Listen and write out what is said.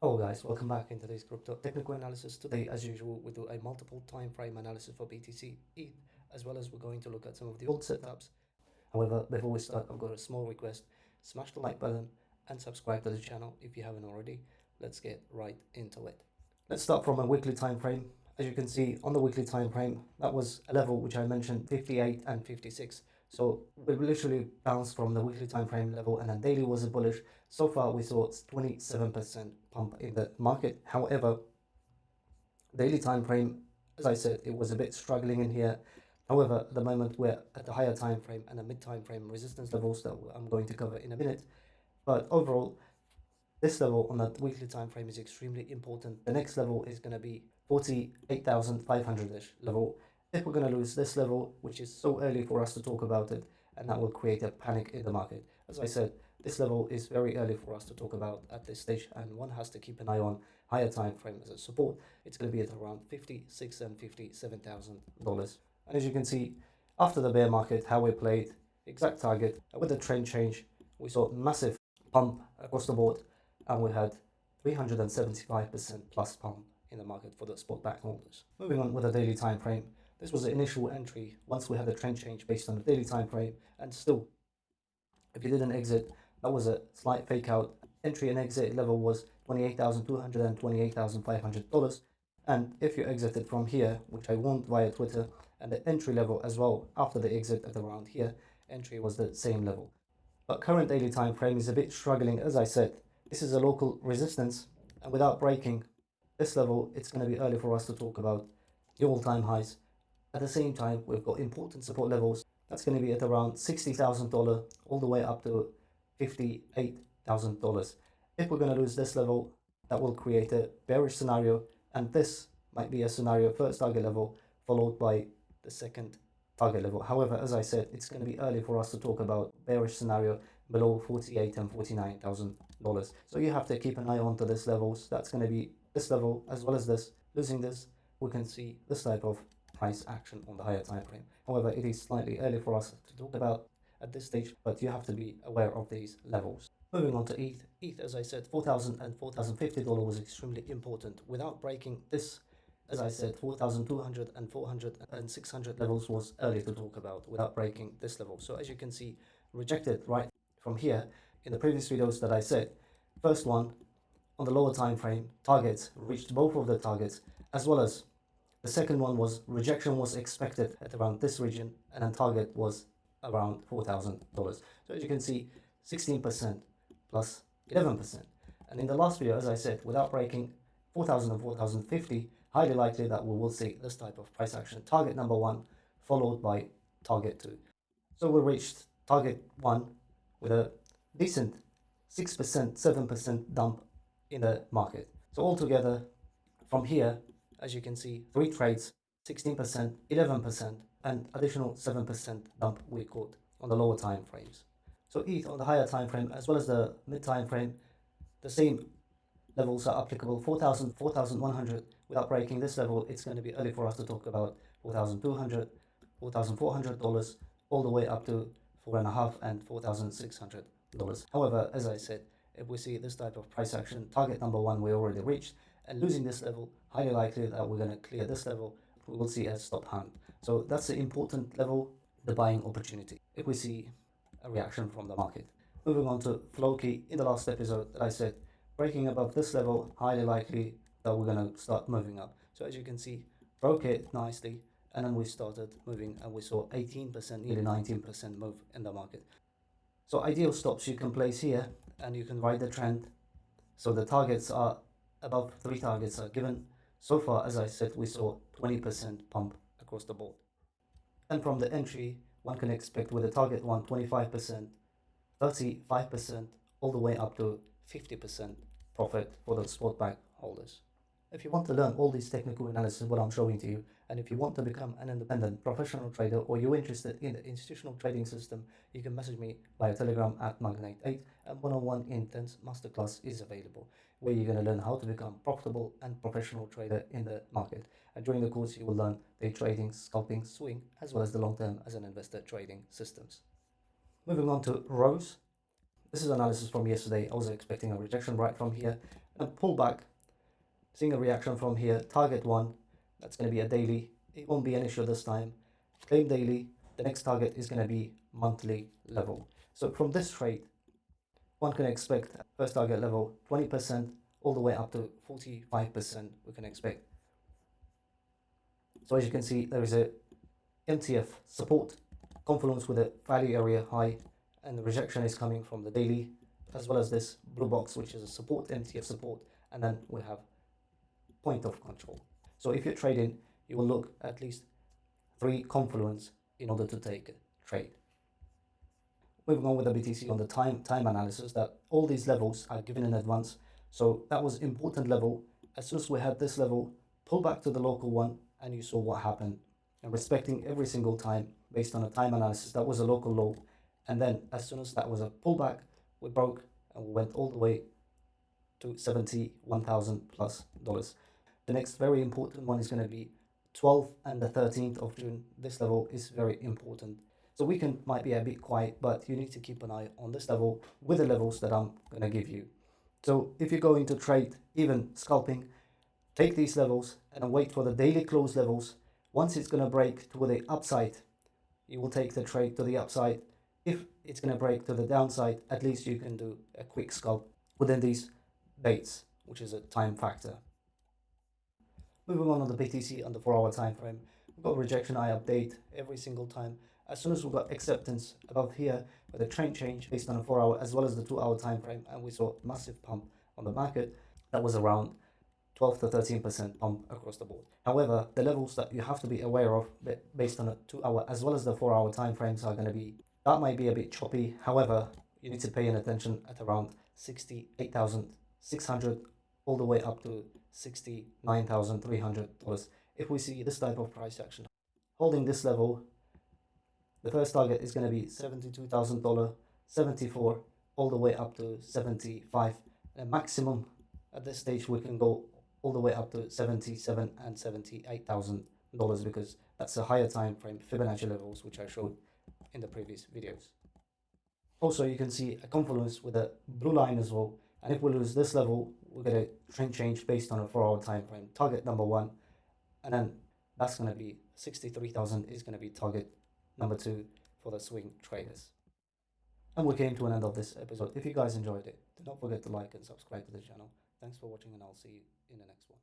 Hello guys, welcome back in today's crypto technical analysis. Today, as usual, we do a multiple time frame analysis for BTC, ETH, as well as we're going to look at some of the old setups. However, before we start, I've got a small request. Smash the like button and subscribe to the channel if you haven't already. Let's get right into it. Let's start from a weekly time frame. As you can see on the weekly time frame, that was a level which I mentioned 58 and 56. So we literally bounced from the weekly time frame level, and then daily was a bullish. So far we saw 27% pump in the market. However, daily time frame, as I said, it was a bit struggling in here. However, at the moment we're at the higher time frame and the mid time frame resistance levels that I'm going to cover in a minute. But overall, this level on the weekly time frame is extremely important. The next level is going to be 48,500-ish level. If we're going to lose this level, which is so early for us to talk about it, and that will create a panic in the market. As I said, this level is very early for us to talk about at this stage, and one has to keep an eye on higher time frame as a support. It's going to be at around $56,000 and $57,000. And as you can see, after the bear market, how we played, exact target, with the trend change, we saw massive pump across the board, and we had 375% plus pump in the market for the spot back holders. Moving on with the daily time frame, this was the initial entry once we had the trend change based on the daily time frame, and still, if you didn't exit, that was a slight fake out. Entry and exit level was $28,200 and $28,500. And if you exited from here, which I warned via Twitter, and the entry level as well after the exit at around here, entry was the same level. But current daily time frame is a bit struggling. As I said, this is a local resistance, and without breaking this level, it's going to be early for us to talk about the all-time highs. At the same time, we've got important support levels. That's going to be at around $60,000 all the way up to $58,000. If we're going to lose this level, that will create a bearish scenario, and this might be a scenario first target level followed by the second target level. However, as I said, it's going to be early for us to talk about bearish scenario below $48,000 and $49,000. So you have to keep an eye on to this levels. That's going to be this level as well as this. Losing this, we can see this type of price action on the higher time frame. However, it is slightly early for us to talk about at this stage, but you have to be aware of these levels. Moving on to ETH. ETH, as I said, $4,000 and $4,050 was extremely important. Without breaking this, as I said, 4,200 and 400 and 600 levels was early to talk about without breaking this level. So as you can see, rejected right from here in the previous videos that I said. First one on the lower time frame, targets reached both of the targets, as well as the second one was rejection was expected at around this region, and then target was around $4,000. So as you can see, 16% plus 11%. And in the last video, as I said, without breaking 4,000 and 4,050, highly likely that we will see this type of price action. Target number one followed by target two. So we reached target one with a decent 6%, 7% dump in the market. So altogether, from here, as you can see, 3 trades, 16%, 11%, and additional 7% dump we caught on the lower time frames. So ETH on the higher time frame as well as the mid time frame, the same levels are applicable. 4,000, 4,100. Without breaking this level, it's going to be early for us to talk about 4,200, $4,400, all the way up to $4.5 and $4,600. However, as I said, if we see this type of price action, target number one we already reached, and losing this level, highly likely that we're going to clear this level. We will see a stop hand. So that's the important level, the buying opportunity, if we see a reaction from the market. Moving on to Floki, in the last episode that I said, breaking above this level, highly likely that we're going to start moving up. So as you can see, broke it nicely, and then we started moving, and we saw 18%, nearly 19% move in the market. So ideal stops you can place here, and you can ride the trend. So the targets are above 3 targets are given. So far, as I said, we saw 20% pump across the board. And from the entry, one can expect with the target one 25%, 35%, all the way up to 50% profit for the spot back holders. If you want to learn all these technical analysis, what I'm showing to you, and if you want to become an independent professional trader, or you're interested in the institutional trading system, you can message me via Telegram at Magnate8, and one-on-one intense masterclass is available, where you're going to learn how to become profitable and professional trader in the market. And during the course, you will learn day trading, scalping, swing, as well as the long-term as an investor trading systems. Moving on to Rose. This is analysis from yesterday. I was expecting a rejection right from here, And pull back, seeing a reaction from here, target 1, that's going to be a daily. It won't be an issue this time. Claim daily, the next target is going to be monthly level. So from this trade, one can expect first target level 20% all the way up to 45% we can expect. So as you can see, there is a MTF support, confluence with a value area high, and the rejection is coming from the daily, as well as this blue box, which is a support, MTF support, and then we have point of control. So if you're trading, you will look at least 3 confluence in order to take a trade. Moving on with the BTC on the time analysis, that all these levels are given in advance. So that was important level. As soon as we had this level, pull back to the local one, and you saw what happened. And respecting every single time based on a time analysis, that was a local low. And then as soon as that was a pullback, we broke and we went all the way to $71,000 plus. The next very important one is going to be 12th and the 13th of June. This level is very important. So weekend might be a bit quiet, but you need to keep an eye on this level with the levels that I'm going to give you. So if you're going to trade, even scalping, take these levels and wait for the daily close levels. Once it's going to break to the upside, you will take the trade to the upside. If it's going to break to the downside, at least you can do a quick scalp within these dates, which is a time factor. Moving on the BTC on the 4-hour time frame, we've got rejection eye update every single time. As soon as we've got acceptance above here with a trend change based on a 4-hour as well as the 2-hour time frame, and we saw massive pump on the market, that was around 12 to 13% pump across the board. However, the levels that you have to be aware of based on a 2-hour as well as the 4-hour time frames are going to be, that might be a bit choppy. However, you need to pay attention at around 68,600 all the way up to $69,300. If we see this type of price action holding this level, the first target is going to be $72,000, 74 all the way up to 75. And maximum at this stage we can go all the way up to 77 and $78,000 because that's a higher time frame Fibonacci levels which I showed in the previous videos. Also, you can see a confluence with a blue line as well, and if we lose this level, we're going to trend change based on a 4-hour time frame. Target number 1, and then that's going to be 63,000 is going to be target number 2 for the swing traders. And we came to an end of this episode. If you guys enjoyed it, do not forget to like and subscribe to the channel. Thanks for watching, and I'll see you in the next one.